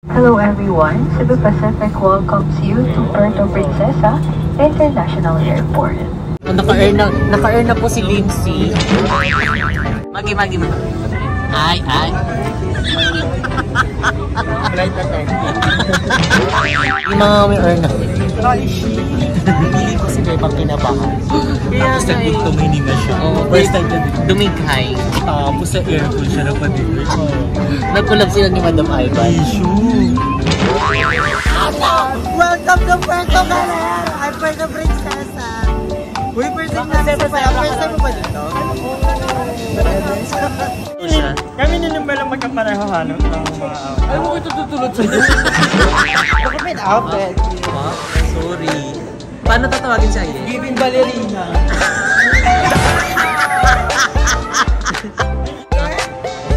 Hello everyone, Cebu Pacific welcomes you to Puerto Princesa International Airport. Naka-earn na po si Lindsay. Magi. Ay. Flight attendant. Yung mga may earn na. Hindi ko si Bebang kinabahan. Tapos nag-tuminig na siya. First time na dumighay. Tapos sa aircon siya nagpadilig. Nagkulab sila ni Madam Ivan. Welcome to Puerto Galera! I'm Puerto Princesa! Uy, first time mo ba dito? Kami nila ba lang magkapareho hanap ng mga Ay, mo ito tutulot sa'yo. Bakit may outfit? Sorry. Paano tatawagin siya? Giving ballerina.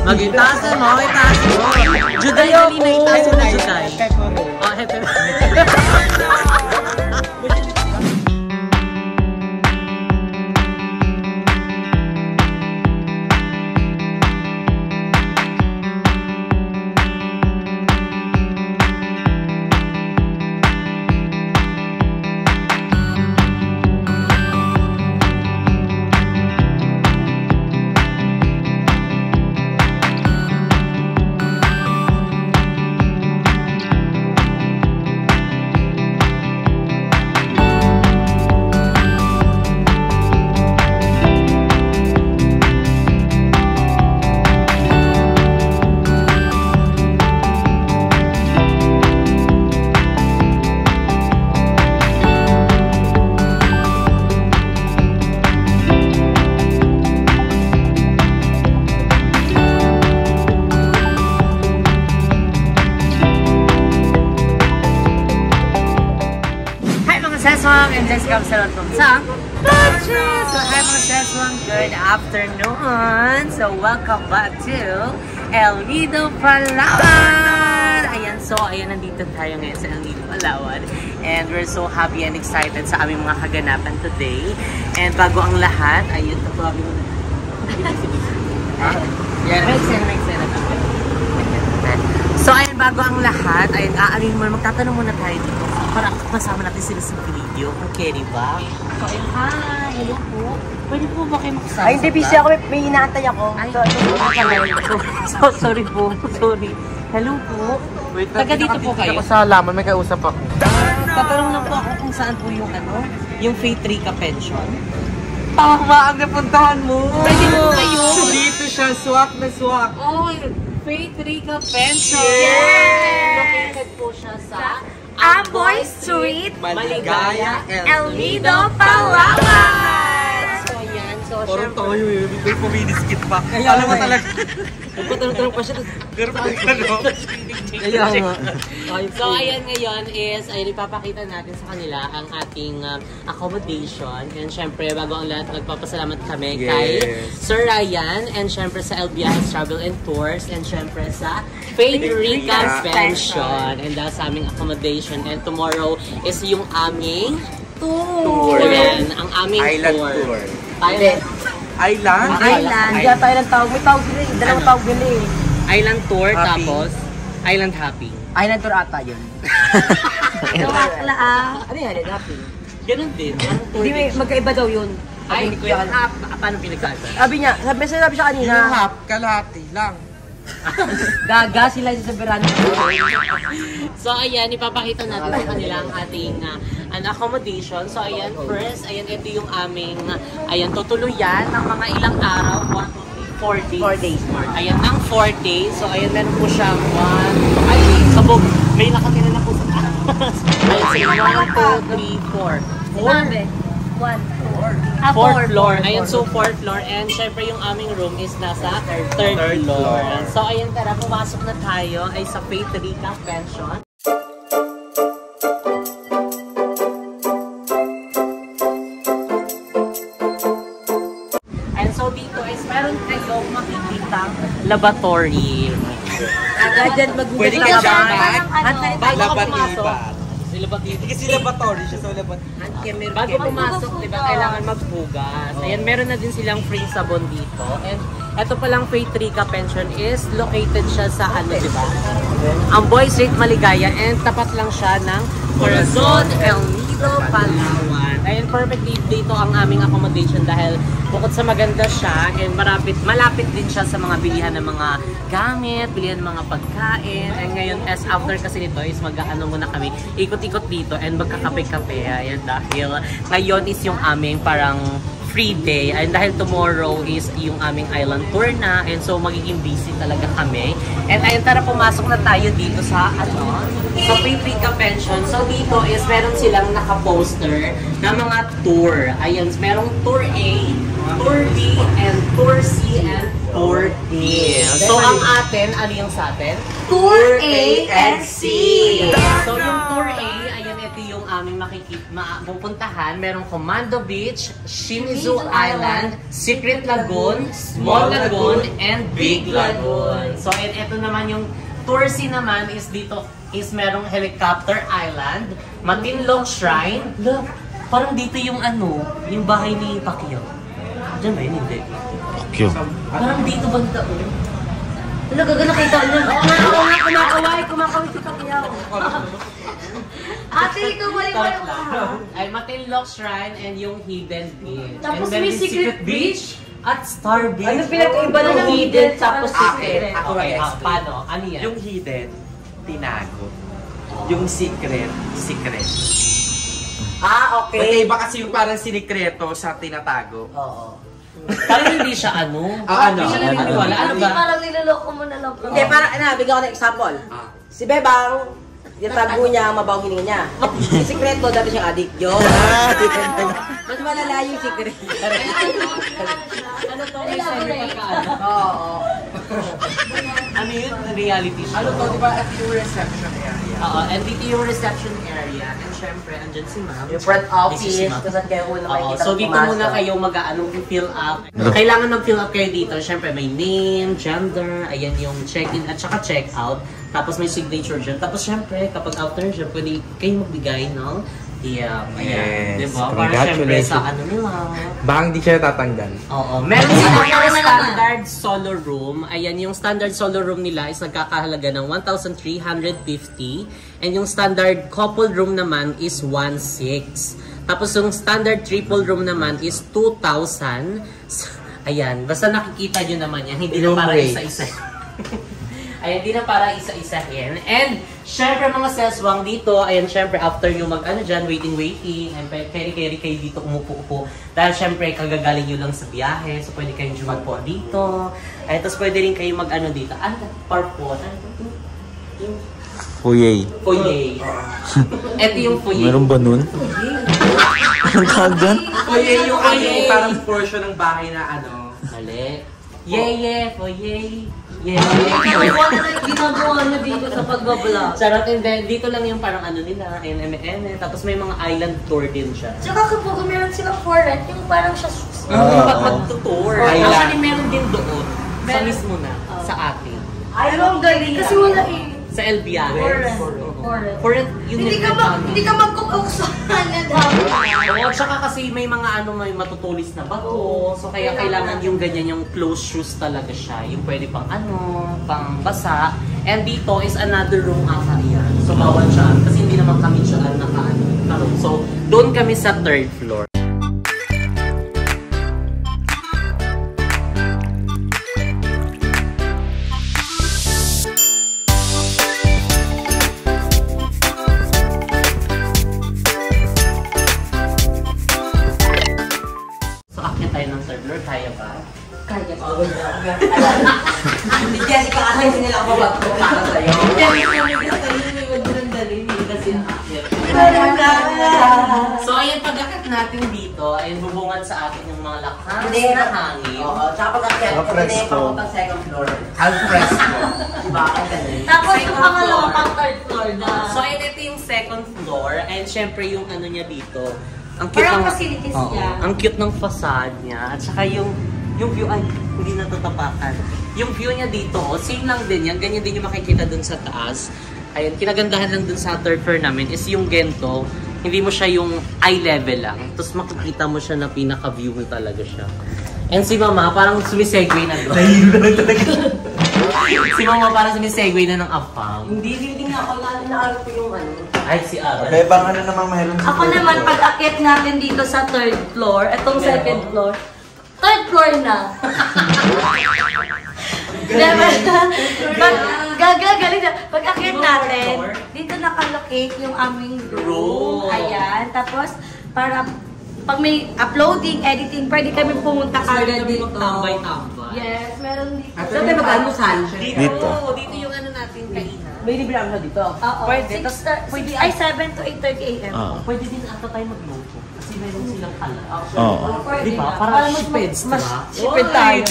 Mag-itasan mo, itasan mo. Juday, halina, itasan mo, Juday. Oh, hepe. Seswang and Jessica Salon from Sang. So hi mga Seswang, good afternoon. So welcome back to El Nido, Palawan. Ayan, nandito tayo ngayon sa El Nido, Palawan. And we're so happy and excited sa aming mga kaganapan today. And bago ang lahat, ayun, tatawagin mo na. Yan, make sense. So ayun, bago ang lahat, ayun, aalin mo, magtatanong muna tayo dito para masama natin sila sa video. Okay, di ba? So ayun, hi! Hello po. Pwede po ba kayo makasama? Ay, hindi, busy ako. May inaantay ako. Ay, sorry po. Sorry. Hello po. Wait, taga dito po kayo? Ako sa halaman, may kausap ako. Tatanong lang po ako kung saan po yung yung Faith Rica pension. Tama ang napuntahan mo! Pwede mo kayo! Dito siya, swak na swak. Oh, Faith Rica pension! Yes! Located po siya sa Amboy Street, Maligaya, El Nido, Palawan! So yan, so parang syempre. tayo eh. May puminiskit pa. Alam mo talaga. Nagpatanong pa siya. Pero pag ano? Kaya nga. So ayan ngayon is, ay ipapakita natin sa kanila ang ating accommodation. And syempre, bago ang lahat, nagpapasalamat kami kay Sir Ryan. And syempre sa LBI's Travel and Tours. And syempre sa Faith Rica Pension. And dahil sa aming accommodation. And tomorrow is yung aming tour. Ayan, ang aming Island tour. tour. Island. Island? Island. Diyan Thailand tawag. May tawag din eh. Dalawang tawag din eh. Island tour, Happy. tapos Island Hopping. Island tour ata yun. Nakakala Ano yan? Happy. Ganun din. Ang tour Hindi, din. magkaiba daw yun. Ay, yung hap, paano pinagkaiba? Sabi niya, sabi siya kanina, Yung half, kalahati lang. gaga sila sa verano. So ayan, ipapakita natin sa kanila ang ating accommodation. So ayan, first, ayan, ito yung aming, ayan, tutuluyan ng mga ilang araw, 4 days. 4 days. Ayan, ng 4 days. So ayan, meron po siyang 1, ay, sabog, may nakatira na po sa taas. Ayan, so 1, 2, 3, 4. 4th floor. Ayan, so 4th floor. And syempre yung aming room is nasa 3rd floor. So ayan, tara, pumasok na tayo ay sa Faith Rica Pension. And so dito is meron kayong makikitang laboratory. Agad magbukas Pwede ka lang. dyan, Bago ka Labatiba. pumasok, laboratory. Kasi laboratory siya, so Bago pumasok, di ba, kailangan maghugas. Ayan, meron na din silang free sabon dito. And Ito palang Faith Rica Pension is located siya sa ano, di ba? Amboy Street, Maligaya, and tapat lang siya ng Corazon, El Nido, Palawan. Ayun, perfectly dito ang aming accommodation dahil bukod sa maganda siya and malapit din siya sa mga bilihan ng mga gamit, bilihan ng mga pagkain. And ngayon, as after kasi nito is mag-ano muna kami, ikot-ikot dito and magkakape-kape. Ayan, dahil ngayon is yung aming parang free day. And dahil tomorrow is yung aming island tour na. And so, magiging busy talaga kami. And ayun, tara pumasok na tayo dito sa ano, sa Faith Rica Pension. So, dito is meron silang naka-poster na mga tour. Ayan, merong Tour A, Tour B, and Tour C, and Tour D. So, ang atin, ano yung sa atin? Tour A and C. So, yung Tour A, ayan, ito yung aming pupuntahan. Merong Commando Beach, Shimizu Island, Secret Lagoon, Small Lagoon, and Big Lagoon. So, and ito naman yung Tour C naman is dito, is merong Helicopter Island, Matinlong Shrine. Look, parang dito yung ano, yung bahay ni Pacquiao. Diyan ba yun? Hindi. Pacquiao. Parang dito banda o. Ano gagawin nakita niyo? Oo nga, kumakaway si Pacquiao. Ate, ikaw balik-balik ka. Ay, Matinlong Shrine and yung Hidden Beach. Tapos and then may yung Secret Beach. At Star Beach. Ano pinag-iba na ng hidden tapos secret? Okay, paano? Ano yan? Yung hidden, tinago. Yung secret, secret. Ah, okay. Iba kasi yung parang sinikreto sa tinatago. Oo. Parang hindi siya ano? Ano? Hindi siya naniniwala. Ano ba? Parang niloloko mo na lang. Hindi, parang bigyan ko ng example. Si Bebang, yung tago niya, mabawang hininga niya. Si Secreto, dati siyang addict. Yun. Mas malala yung secret. Ano to? May semi pagkaan. Oo. Ano yun? Reality show. Ano to, di ba? At yung reception area. Oo, and dito yung reception area. And syempre, andyan si Ma'am. Yung front office, This is Ma'am. kung saan kayo una Oo, makikita so dito muna kayo mag-aanong fill up. Kailangan mag-fill up kayo dito. Syempre, may name, gender, ayan yung check-in at saka check-out. Tapos may signature dyan. Tapos syempre, kapag after dyan, pwede kayo magbigay ng ayan. Yes, Diba? Para syempre sa ano nila. Baka hindi siya tatanggal. Oo. Meron silang standard solo room. Ayan, yung standard solo room nila is nagkakahalaga ng 1,350. And yung standard couple room naman is 1,600. Tapos yung standard triple room naman is 2,000. Ayan, basta nakikita nyo naman yan. Hindi na para isa-isa. Ayan, hindi na para isa-isahin. And, syempre mga seswang dito, ayan, syempre after nyo mag-ano dyan, waiting, and carry kayo dito, umupo-upo. Dahil syempre, kagagaling nyo lang sa biyahe, so pwede kayong jumagpo dito. Ay, tapos pwede rin kayo mag-ano dito. Ano? Parpon? Foyer. Foyer. Ito yung foyer. Meron ba nun? Anong tawag doon? Foyer yung parang portion ng bahay na ano. Mali. Foyer. Ano na yung ginagawa niyo dito sa pagbablog? Charot, and then dito lang yung parang ano nila, NMN, tapos may mga island tour din siya. Tsaka kapag meron silang for rent, yung parang siya Mag-tour. Actually, meron din doon. Sa mismo na, sa atin. Ay, ang galing. Kasi wala eh. Sa LBR. For rent. Yun Hindi ka magkukuksahan na dapat. Oo, tsaka kasi may mga ano, may matutulis na bato. So kaya kailangan yung ganyan, yung closed shoes talaga siya. Yung pwede pang ano, pang basa. And dito is another room ata yan. So bawal siya. Kasi hindi naman kami siya naka-ano. So doon kami sa 3rd floor. Kaya ba? Kaya pa. Hindi Jessica kasi hindi nila ako babato para sa'yo. Hindi, huwag mo nang dalhin kasi akit. So, ayun, pag-akit natin dito, ayun, bubungan sa atin yung mga lakas na hangin. Oo, tsaka pag-akit, hindi papuntang 2nd floor. Al fresco. Diba? Ang galing. Tapos yung pangalawa pang 3rd floor na. So, ayun, ito yung 2nd floor. And syempre, yung ano niya dito. Ang Parang facilities niya. Ang cute ng facade niya. At saka yung view, ay, hindi natatapakan. Yung view niya dito, same lang din yan. Ganyan din yung makikita dun sa taas. Ayun, kinagandahan lang dun sa 3rd floor namin is yung gento. Hindi mo siya yung eye level lang. Tapos makikita mo siya na pinaka-view mo talaga siya. And si Mama, parang sumisegue na doon. Si Mama parang sumisegue na ng afam. Hindi nga ako lalo ko yung ano. Ay, si Ara. Bebang ano namang mayroon sa Ako naman, pag-akit natin dito sa 3rd floor, itong 2nd floor, 3rd floor na. Galing na. Pag-akit natin, dito nakalocate yung aming room. Ayan. Tapos, para pag may uploading, editing, pwede kami pumunta kagad dito. Tambay-tambay. Yes, meron dito. Saan tayo mag-almusal? Dito. Dito yung ano natin kainan. May libre ako dito. Oo. Pwede. 7 to 8:30 a.m. Pwede din ata tayo magluto. Kasi meron silang halal. Oo. Di ba? Para shipeds, mas diba? shiped tayo.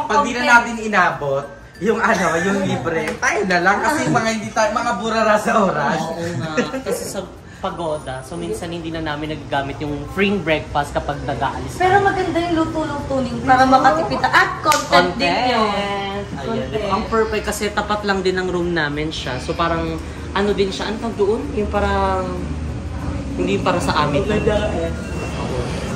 Pag di na natin inabot, yung ano, yung libre, tayo na lang kasi mga burara sa oras. Oo nga. Kasi sa pagoda, so minsan hindi na namin nagagamit yung free breakfast kapag nag-aalis. Pero maganda yung luto-luto ninyo para makatipid at content din yun. Ayan. Ang perfect kasi tapat lang din ng room namin siya. So parang ano din siya, ano tawag doon? Yung parang hindi para sa amin.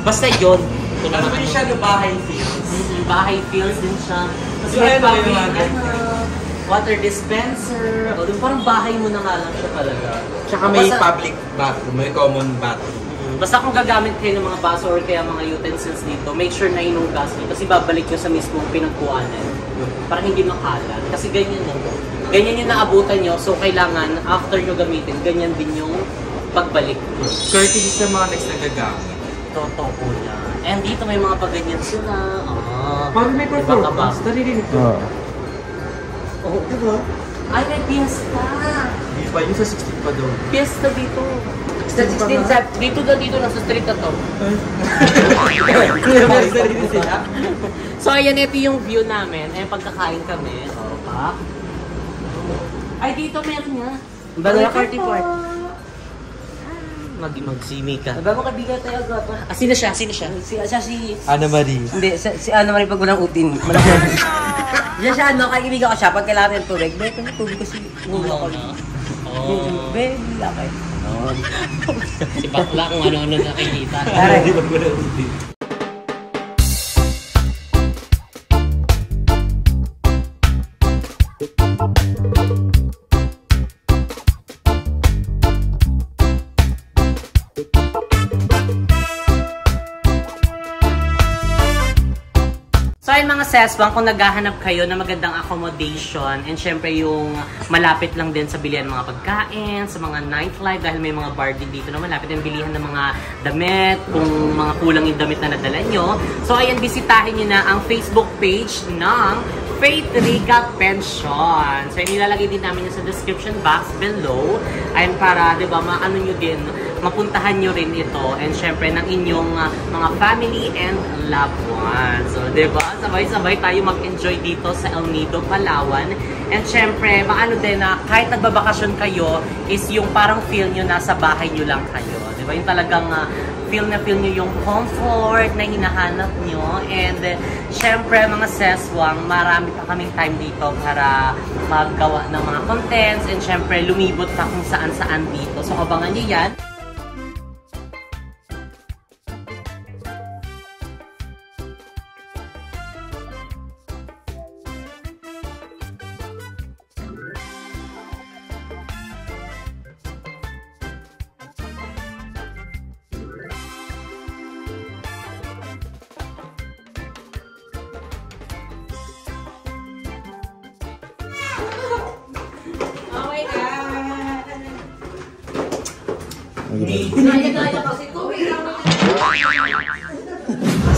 Basta yun. Ano ba siya yung bahay feels? Bahay feels din siya. Tapos So, may ano yung mga water dispenser. O, parang bahay mo na nga lang siya talaga. Tsaka may public bathroom, may common bathroom. Basta kung gagamit kayo ng mga baso or kaya mga utensils dito, make sure na inugas nyo kasi babalik nyo sa mismong pinagkuhanan. Para hindi makalat. Kasi ganyan yun. Ganyan yung naabutan nyo. So kailangan, after nyo gamitin, ganyan din yung pagbalik nyo. Courtesy sa mga next nagagamit. Totoo po yan. And dito may mga paganyan sila. Paano may performance? Naririnig ko. Oh, diba? Ay, may piyesta. Di ba yung sa 16 pa doon? Piyesta dito. Sa 16 sa... Dito na sa street na to. So ayan, ito yung view namin. Ayan, pagkakain kami. Oh, pa. Ay, dito meron nga. Banana party part. Magsimi ka. Aba mo kabigat tayo agad. Sino siya? Sino siya? Si Ana Marie. Hindi, si Ana Marie pag walang utin. Siya ano, kaibigan ko siya pag kailangan ng tubig. Be, ito tubig kasi mula ko na. Oh. Be, lakay. Si Bakla kung ano-ano nakikita. Aray. So ayun mga sesbang, kung naghahanap kayo ng magandang accommodation and syempre yung malapit lang din sa bilihan ng mga pagkain, sa mga nightlife dahil may mga bar din dito na malapit ang bilihan ng mga damit, kung mga kulang yung damit na nadala nyo. So ayun, bisitahin nyo na ang Facebook page ng Faith Rica Pension. So inilalagay din namin yun sa description box below. Ayun para, di ba, maano nyo din, mapuntahan nyo rin ito and syempre ng inyong mga family and loved ones. So, diba? Sabay-sabay tayo mag-enjoy dito sa El Nido, Palawan. And syempre, maano din na kahit nagbabakasyon kayo is yung parang feel nyo nasa bahay nyo lang kayo. Diba? Yung talagang feel nyo yung comfort na hinahanap nyo. And syempre, mga seswang, marami pa kaming time dito para maggawa ng mga contents and syempre, lumibot pa kung saan-saan dito. So, abangan nyo yan.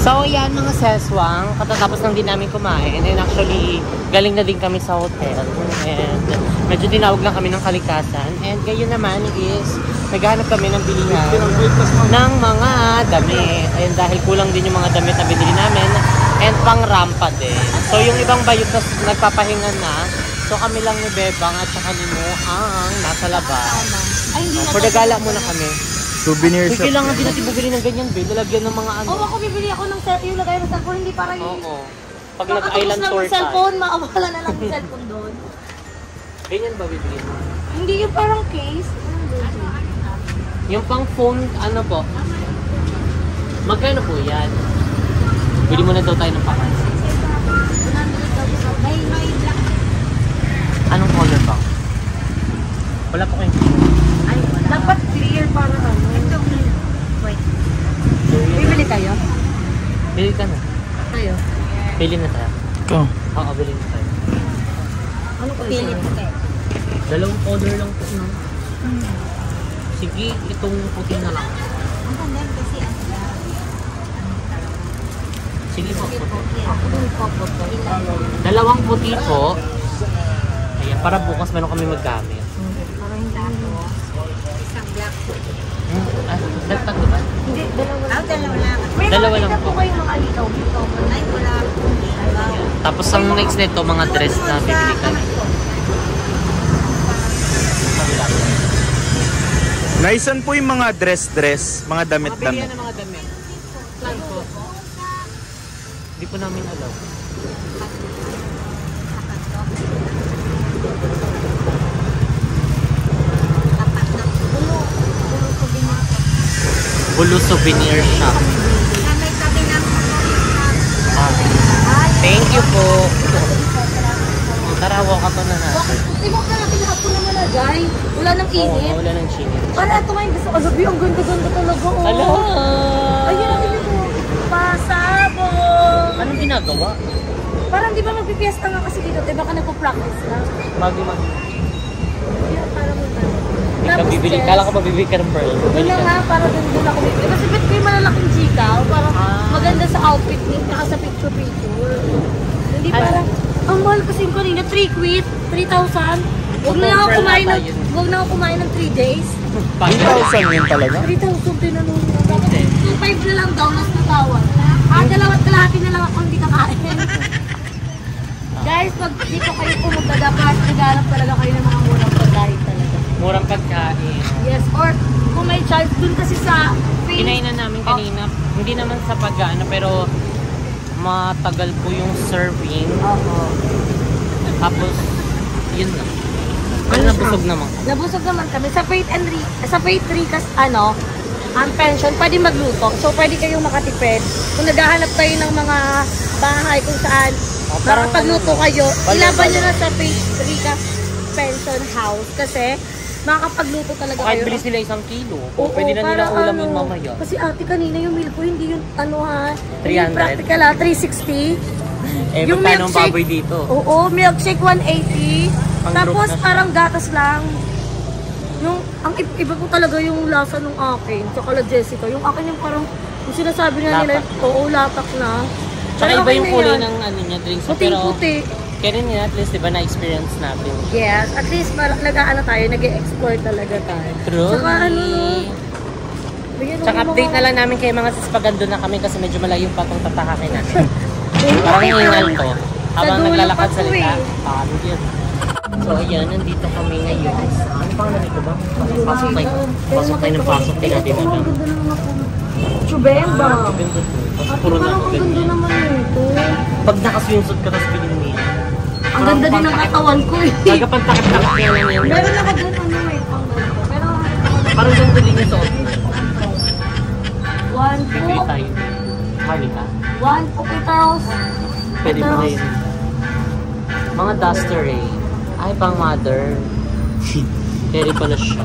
So yan mga seswang, katatapos lang din namin kumain and actually galing na din kami sa hotel and medyo tinawag lang kami ng kalikasan and gayon naman is naghahanap kami ng bilihan ng mga damit and dahil kulang din yung mga damit na binili namin and pang rampa din. So yung ibang bayot na nagpapahinga na, so kami lang ni Bebang at saka ni Mo ang nasa labas. For the gala muna kami. Souvenir shop. Kailangan din natin bumili ng ganyan, Be. Lalagyan ng mga ano. Oo, ako bibili ako ng yung lagay ng cellphone, hindi para yung... Oo. Pag nag-island tour tayo. cellphone, mawala na lang yung cellphone doon. Ganyan ba bibili mo? Hindi yung parang case. Yung pang phone, ano po? Magkano po yan? Bili muna daw tayo ng pakas. Anong color ba? Wala po kayong clear. Ay, dapat clear para ano. Ito clear. Wait. Bibili tayo? Bili ka na. Tayo? Bili na tayo. Ikaw. Oo, bili na tayo. Ano ko pili tayo? Dalawang color lang po, no? Sige, itong puti na lang. Sige po. Dalawang puti po. Ayan, para bukas meron kami maggamit. Isang black. Dagtag ba? Hindi, dalawa lang. May Dalawa lang nakita po. po kayong mga alikaw dito. Ay, wala. Tapos ang next nito, mga dress na bibili kami. Naisan po yung mga dress, mga Mga damit-damit. bilihan ng mga damit. Saan po? Hindi po namin alam. Bulu Souvenir Shop. Thank you po. Tara, walk up na natin. Tibok na natin hapon naman na, Jai. Wala nang Oo, init. wala ng chinit. Para ito nga yung gusto ko. Sabi, ang ganda-ganda talaga. Oh. Hello! Ayun ang ito. Pasabog! Anong ginagawa? Parang di ba magpipiesta nga kasi dito? Diba ka nagpo-practice na? Bago mag... Kaya parang Hindi ka bibili. Kala ko mabibili ka ng pearl. Doon na nga, para doon ako bibili. Kasi ba't may malalaking chikaw? Parang maganda sa outfit niya, saka sa picture-picture. Hindi Ano? parang, ang mahal kasi yung kanina, 3 quid, 3,000. Huwag na ako kumain ng, huwag na ako kumain ng 3 days. 3,000 yun talaga? 3,000 tinanong mo. Dapat 2,500 na lang daw, last na tawad. Dalawat kalahati na lang ako hindi kakain. Guys, pag dito kayo pumunta, dapat naghanap talaga kayo ng mga murang pagkain talaga. Murang pagkain. Yes, or kung may chance, dun kasi sa Kinainan namin kanina. Hindi naman sa pag-ano, pero matagal po yung serving. Tapos, yun na. Pero nabusog naman. Nabusog naman kami. Sa Faith Ricas, ang pension, pwede magluto. So, pwede kayong makatipid. Kung naghahanap kayo ng mga bahay kung saan parang makapagluto ano, kayo, balo- ilaban nyo na sa Faith Ricas Pension House. Kasi, makakapagluto talaga Kahit kayo. bili sila 1 kilo. Oo, Pwede na nila para ulam yun mamaya. Kasi ate, kanina yung meal ko, hindi yung hindi 300. practical 360. Eh, Yung magkano ang milkshake- baboy dito? Oo, milkshake 180. Pang Tapos group na siya. parang gatas lang. Yung, ang iba po talaga yung lasa nung akin, tsaka la Jessica. Yung akin yung parang, yung sinasabi nga nila, Lapak. oo, lapak na. Tsaka Pero iba okay yung na kulay yan. ng ano niya, drinks. Pero, Puting-puti. kaya rin yun, at least, diba, na-experience natin. Yes, at least nag-ano tayo, nag-explore talaga tayo. True. Tsaka bigyan Tsaka mo update mga- na lang namin kay mga sis pag andun na kami kasi medyo malayo pa itong tatahakin natin. Thank Parang you. hingal to. Habang dulo naglalakad pa sa to lita. eh. Paano yun? So ayan, nandito kami ngayon. Ano pang nandito ba? Pasok tayo. Pasok tayo ng pasok. Tingnan din Ang natin. ganda naman ako. Chubemba. Ganda to. Tapos Ate, puro na parang ako ang ganda ganyan. naman nito. Pag nakaswimsuit ka tapos piling mo yan. Ang ganda din ng katawan ko eh. Nagkapantakit-takit nga lang yan. Meron ako dun eh, pang ganito. Pero Parang ganito din yung suot. one Bibili po, tayo. Harley ka? one po petals. Pwede mo na yun. Mga duster eh. Ay, pang mother. Carry pala siya.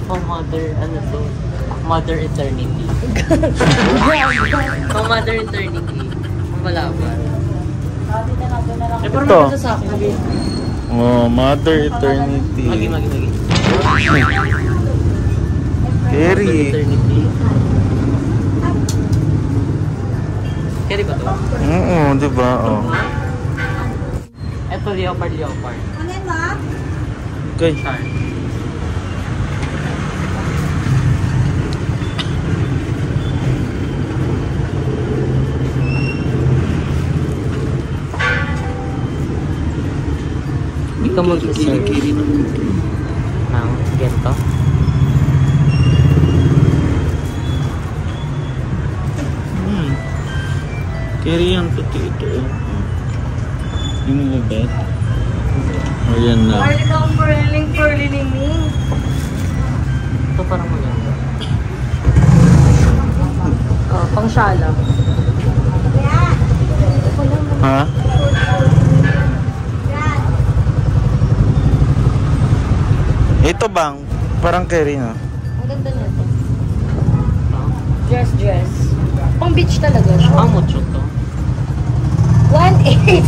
Pang mother, ano to? Mother eternity. Pang mother eternity. Ang malaban. Eh, parang Ito. nasa sa akin. Oh, Mother Eternity. Magi. Carry. Mother eternity. Carry ba to? Oo, di ba? Oh. Ito, leopard. Ano yan, ma? Okay. Char. Hindi ka mag-serve ng gento? Carry yan, pati ito. Yung mabet. O yan na. Marli ka ang perling. Ito parang maganda. Pang shala. Ha? Ito bang? Parang carry na. Ang ganda na ito. Dress. Pang beach talaga siya. Ang mucho to. 1.8.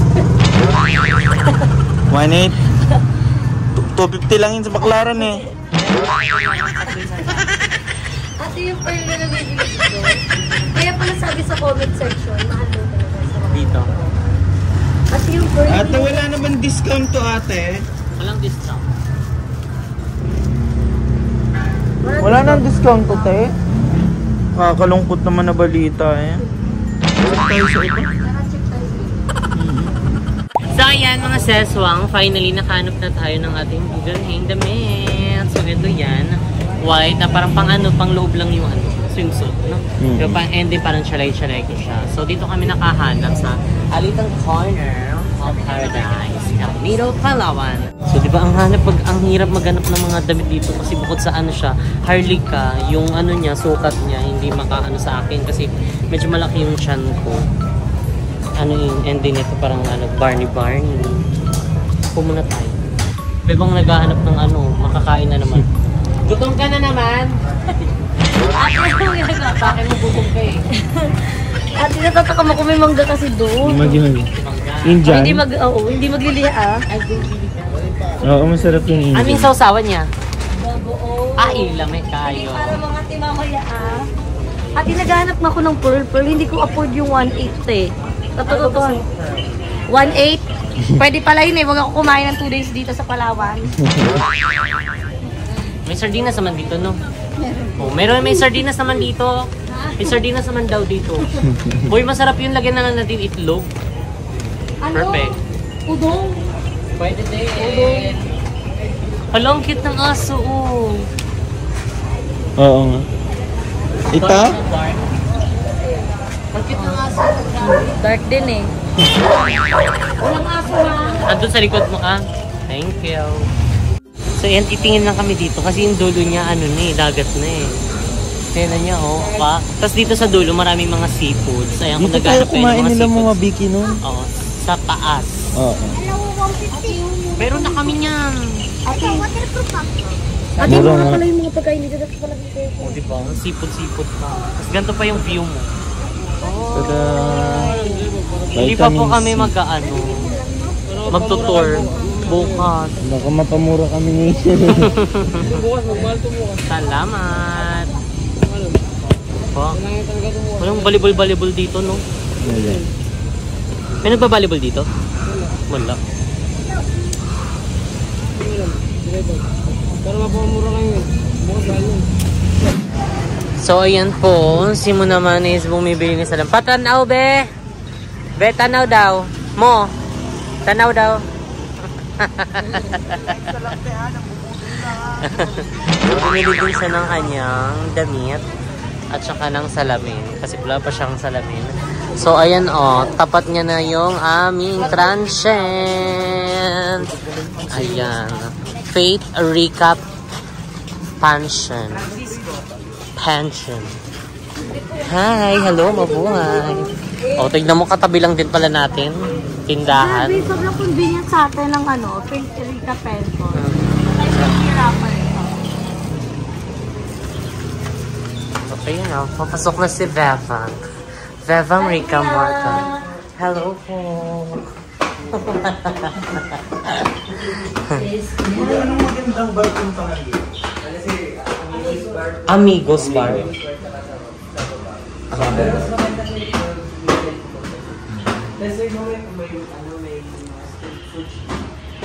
1.8? 250 lang yun sa Baclaran eh. Ate yung pearl na nabibili dito. Kaya pala sabi sa comment section, mahal daw talaga sa mga. Dito. Ate yung pearl. Ate, wala naman discount to ate. Walang discount. Wala nang discount to, te. Kakalungkot naman na balita eh. So ayan mga seswang, finally nakahanap na tayo ng ating bugalhing damit. So ito yan, white na parang pang loob lang yung swimsuit, no? Pero parang chalay-chalay ko siya. So dito kami nakahanap sa Alitang Corner of Paradise, El Nido, Palawan. So di ba ang hirap maghanap ng mga damit dito kasi bukod sa siya, harlika, yung niya, sukat niya, hindi makaano sa akin kasi medyo malaki yung chan ko. And din ito parang Barney. Pumuna tayo. Bebang naghahanap ng makakain na naman. Gutom ka na naman! Bakit mo gutom ka eh? Ate, natatakam ako may mangga kasi doon. Mangga. Oh, Indian? hindi magliliha Oo, masarap yung Indian. Anong sausawan niya? Bagoong. Ilamay kayo. Para mga timamaya Ate, naghahanap na ako ng pearl. Hindi ko afford yung 1.8 eh. Totoo. 1.8? Pwede pala yun eh. Huwag ako kumain ng 2 days dito sa Palawan. May sardinas naman dito, no? May sardinas naman dito. May sardinas naman daw dito. Boy, masarap yung lagyan na lang natin itlog. Perfect. Udong. Pwede din. Hala, ang cute ng aso, oh. Oo nga. Ita? Ang cute ng aso. Dark din eh. Walang aso ha. Andun sa likod mo ka. Thank you. So yan, titingin lang kami dito kasi yung dulo niya, dagat na eh. Tignan niya, pa. Tapos dito sa dulo, maraming mga seafoods. Ayan, kung Dito tayo naghanap kayo ng kumain mga nila seafoods. mga biki nun. Oo, sa taas. Oo. Pero na kami niyan. Ate, Mura mga nga. pala yung mga pagkain dito. Dapat pala dito. O, diba? Seafood pa. Tapos ganito pa yung view mo. Tada! Hindi pa po Vitamin kami C. magtutour bukas. Baka mapamura kami ngayon. Salamat. Walang volleyball dito, no? May nagba-volleyball dito? Wala. Para mapamura kayo. Bukas yun. So, ayan po. Si Mo naman is bumibili ng salam. Patanaw, be! Be, tanaw daw. Mo, tanaw daw. Bumili din siya ng kanyang damit at saka ng salamin. Kasi wala pa siyang salamin. So, ayan tapat niya na yung aming transient. Ayan. Faith Recap Pension. Hi, hello, mabuhay. Tignan mo, katabi lang din pala natin. Tindahan. Grabe, sobrang convenient sa atin ng Faith Recap Pension. Tayo nahihirapan ito. Okay, papasok na si Veva. Veva Rica Morton. Hello po. Anong magandang bar kung pangalit? Amigos Bar.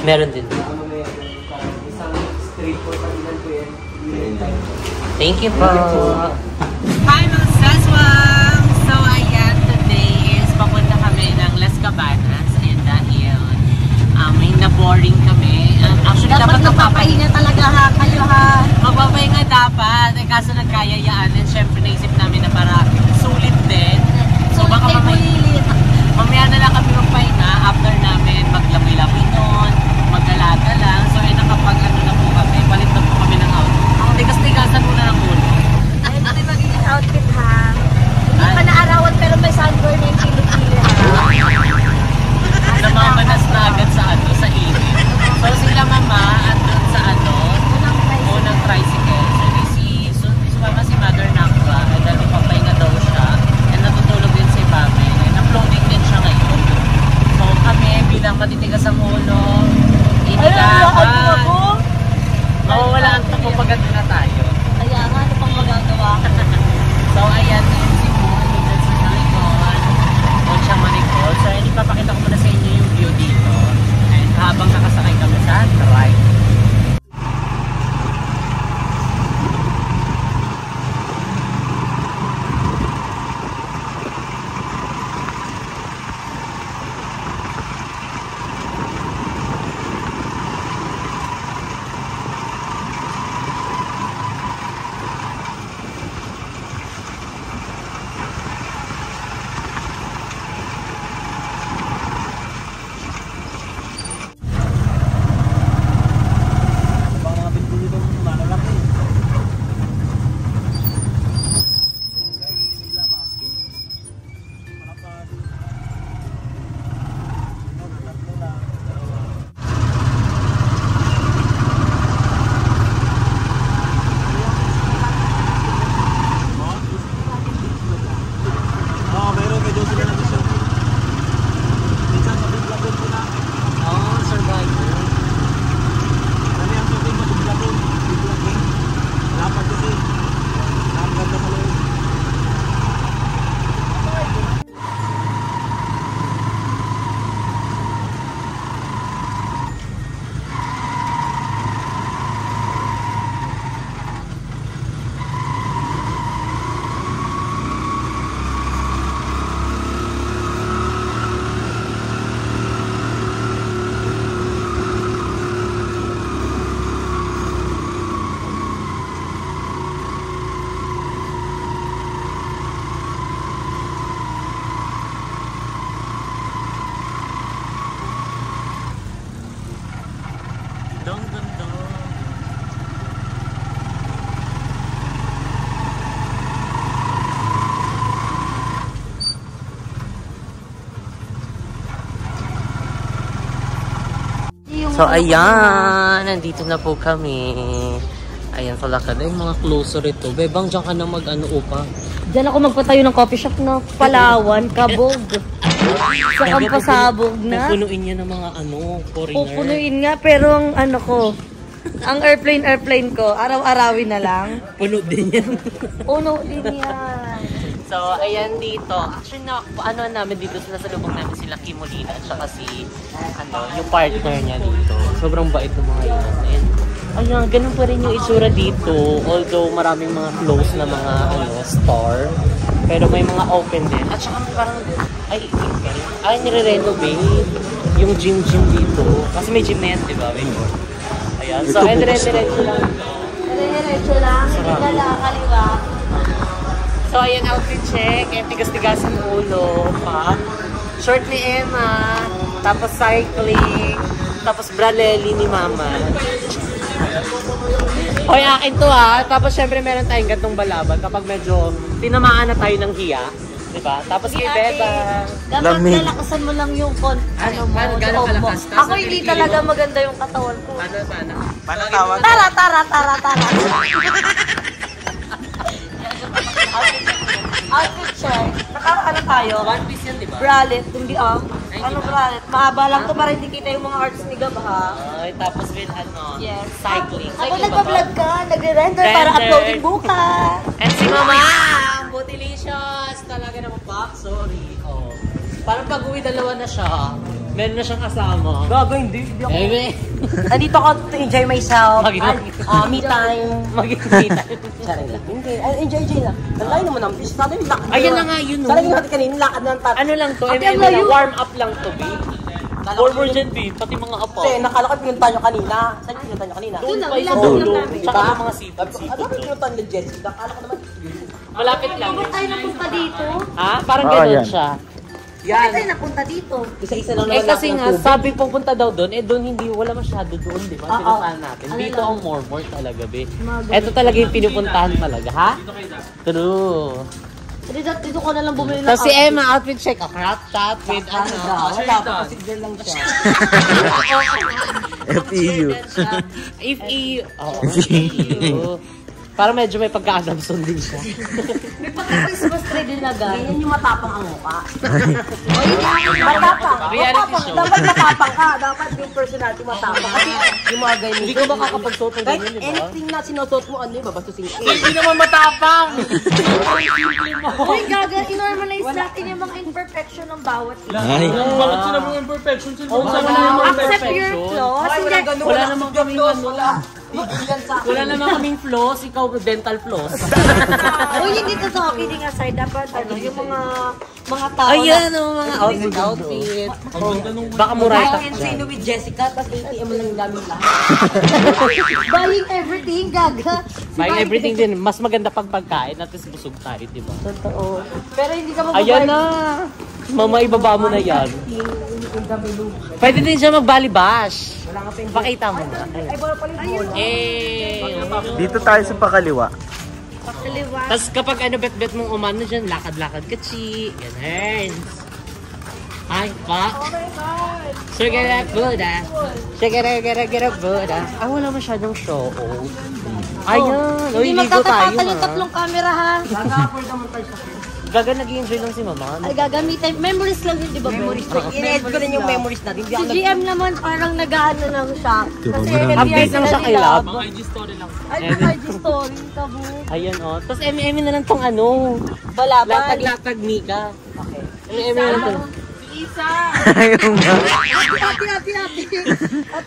Meron din. Thank you po. Hi mga saswang! So ayan, today is papunta kami ng Las Cabanas. Ayan, dahil may na-boring kami. Actually, dapat magpapahinga talaga ha, kayo ha. magpapahinga dapat. Kaso nagkayayaan. And syempre naisip namin na para sulit din. So baka mamaya na lang kami magpahinga after namin maglamoy-lamoy nun, maggalata lang. So nakapag na po kami. Palit na po kami ng outfit. Ang tigas-tigasan muna ng ulo. Ayun na magiging outfit ha. Hindi pa naarawan pero may sunburn yung chili-chili ha. So, ayan. Nandito na po kami. Ayan pala ka na yung mga closer ito. Bebang, dyan ka na upa. Diyan ako magpatayo ng coffee shop na Palawan, Kabog. Sa Kampasabog na. Pupunuin niya ng mga foreigner. Pupunuin nga, pero ang ang airplane ko, araw-arawin na lang. Puno din yan. Puno din yan. So, ayan dito. Actually, namin dito, nasalubong namin sila Kim Molina at saka si, yung partner niya dito. Sobrang bait ng mga yun. Ayan, ganun pa rin yung itsura dito. Although, maraming mga closed na mga, store. Pero may mga open din. At saka parang, nire-renovate yung gym dito. Kasi may gym na yan, di ba? Ayan, so, diretso lang. Diretso lang, hindi na kaliwa. So, ayan, outfit check. Tigas-tigas ang ulo. Short ni Emma. Tapos cycling. Tapos braleli ni Mama. Hoy, akin to Tapos syempre meron tayong gantong balaban kapag medyo tinamaan na tayo ng hiya. Diba? Tapos kay Beba. Dapat lalakasan mo lang yung gano'ng kalakas? Ako hindi talaga maganda yung katawan ko. Paano tawag? Tara. Outfit check. Naka tayo? One piece yan, diba? Bralette. Hindi bralette? Mahaba lang to para hindi kita yung mga arts ni Gab, ha? Ay, tapos with Yes. cycling. Ako nagpa-vlog ka, nagre-render para uploading bukas. And si Mama, Bootylicious. Talaga naman pa. Sorry. Parang pag-uwi dalawa na siya. Meron na siyang kasama. Gago, hindi ako. Nandito ako to enjoy myself. Me time. Mag-me time. Sorry lang. Hindi. Enjoy lang. Nalay naman ang fish. Sana yung lakad. Ayan na nga yun. Sana yung natin kanina, lakad ng tatlo. Ano lang to? Warm up lang to, B. Forward dyan, B. Pati mga apo. Kasi nakala ko pinunta nyo kanina. Saan yung pinunta nyo kanina? Doon pa yung Ilang dulo. namin. Tsaka yung mga seafood. Ano ba pinunta nyo Jessica? Nakala ko naman. Malapit lang. Bakit tayo napunta dito? Ha? Parang gano'n yan. siya. Bakit tayo napunta dito? Isa-isa lang naman Kasi nga, sabi pupunta daw doon, doon wala masyado doon, di ba? Pinuntahan natin. Dito ang more talaga, be. Ito talaga yung pinupuntahan talaga, ha? True. Dito ko na lang bumili ng Tapos si Emma, outfit check. Crop top with Wala pa kasi girl lang siya. FEU. FEU. Parang medyo may pagka-Adamson din siya. May pagka-Christmas tree din na Ganyan yung matapang ang mukha. Reality show. Dapat matapang ka. Dapat yung personality matapang. Kasi yung mga ganyan. Hindi ka makakapagsuot ng Kahit ganyan, di ba? anything na sinusuot mo, babastusin ka. Hindi naman matapang! Uy, gaga, i-normalize natin yung mga imperfection ng bawat isa. Bakit sinabi mo imperfection? Accept your flaws. Hindi. Wala naman kaming wala naman kaming flaws, ikaw dental floss. Uy, hindi totoo. Kidding aside, dapat yung mga tao. Ayan ang mga outfit. Baka murata. Sino with Jessica, tapos ATM mo lang yung gamit lahat. Buying everything, gaga. Buying everything din. Mas maganda pag pagkain at least busog tayo, di ba? Totoo. Pero hindi ka magbabayad. Ayan na. Mama, ibaba mo na yan. Pwede din siya mag-balibash. Pakita mo na. Dito tayo sa pakaliwa. Pakaliwa. Tapos kapag bet-bet mong umano dyan, lakad-lakad ka, chi. Yan, hands. Ay, pak. Shigara Buddha. Shigara Buddha. Ay, wala masyadong show. Ayan. Uy, Hindi ligo tayo, magkakapatan yung tatlong camera, ha? Gaga, nag-enjoy lang si Mama. Ay, gagamitin. Memories lang yun, di ba? Memories lang. In-edit ko rin yung memories natin. Si GM naman parang nag-ano lang siya. Kasi Update lang siya kay Lab. Ay, IG story. Tabu. Ayan, oh. Tapos eme na lang tong ano. Balaban. Latag-latag, Mika. Okay. Eme na lang tong. Ayaw nga.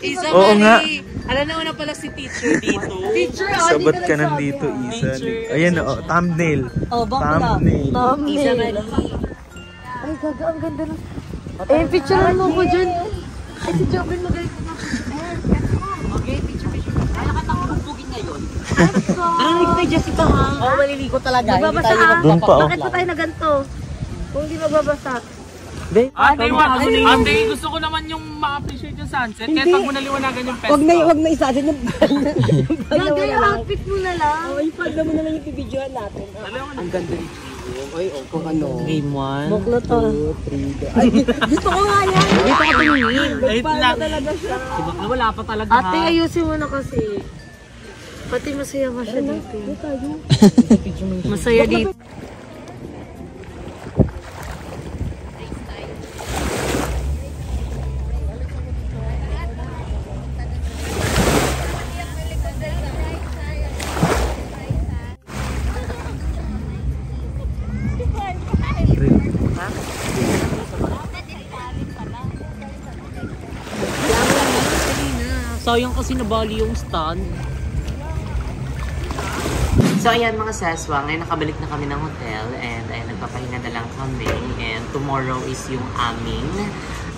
Isa, Oo nga. Alam na pala si teacher dito. Teacher, Sabat ka nandito, Isa. Ayan, thumbnail. Oh, bakla. Thumbnail. Isa, Mali. Ay, gaga, ang ganda ng... Eh, picturean mo ko dyan. Ay, si Jobin magalit ko na. Okay, picture. Ay, nakatang bubugin ngayon. Narinig kay Jessica, ha? Oo, maliligo talaga. Magbabasa Hindi tayo ka. Doon pa, oh. Bakit pa tayo na ganito? Kung hindi magbabasa. Ate, gusto ko naman yung ma-appreciate yung sunset. Kaya pag mo naliwanagan yung pesto. Wag na isa din yung Gaga, yung outfit mo na lang. Ay, pag naman naman yung bibidyohan natin. Ang ganda rin. Ay, kung ano. Game 1. Buklo to. 2, 3, ay, gusto ko nga yan. Dito ka tumingin. Ay, Talaga siya. diba, wala pa talaga. Ate, ayusin mo na kasi. Pati masaya nga siya dito. Masaya dito. Sayang kasi nabali yung stand. So ayan mga seswa, ngayon nakabalik na kami ng hotel and ayan, nagpapahinga na lang kami and tomorrow is yung aming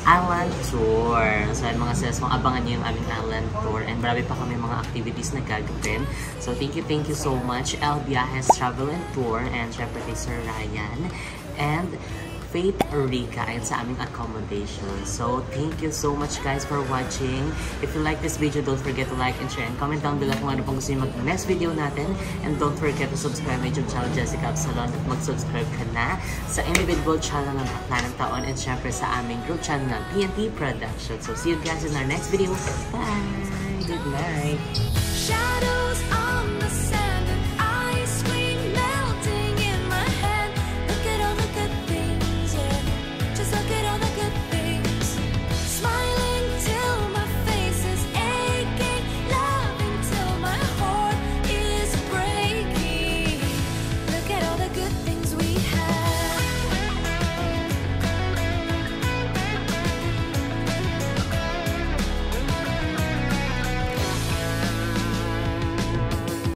island tour. So ayan mga seswa, abangan niyo yung aming island tour and marami pa kami mga activities na gagawin. So thank you so much El Viajes Travel and Tour and syempre kay Sir Ryan and Faith Rica and sa aming accommodation. So, thank you so much guys for watching. If you like this video, don't forget to like and share and comment down below kung ano pang gusto nyo mag-next video natin. And don't forget to subscribe my YouTube channel, Jessica Absalon, at mag-subscribe ka na sa individual channel ng Bakla ng Taon and syempre sa aming group channel ng PNT Production. So, see you guys in our next video. Bye! Good night!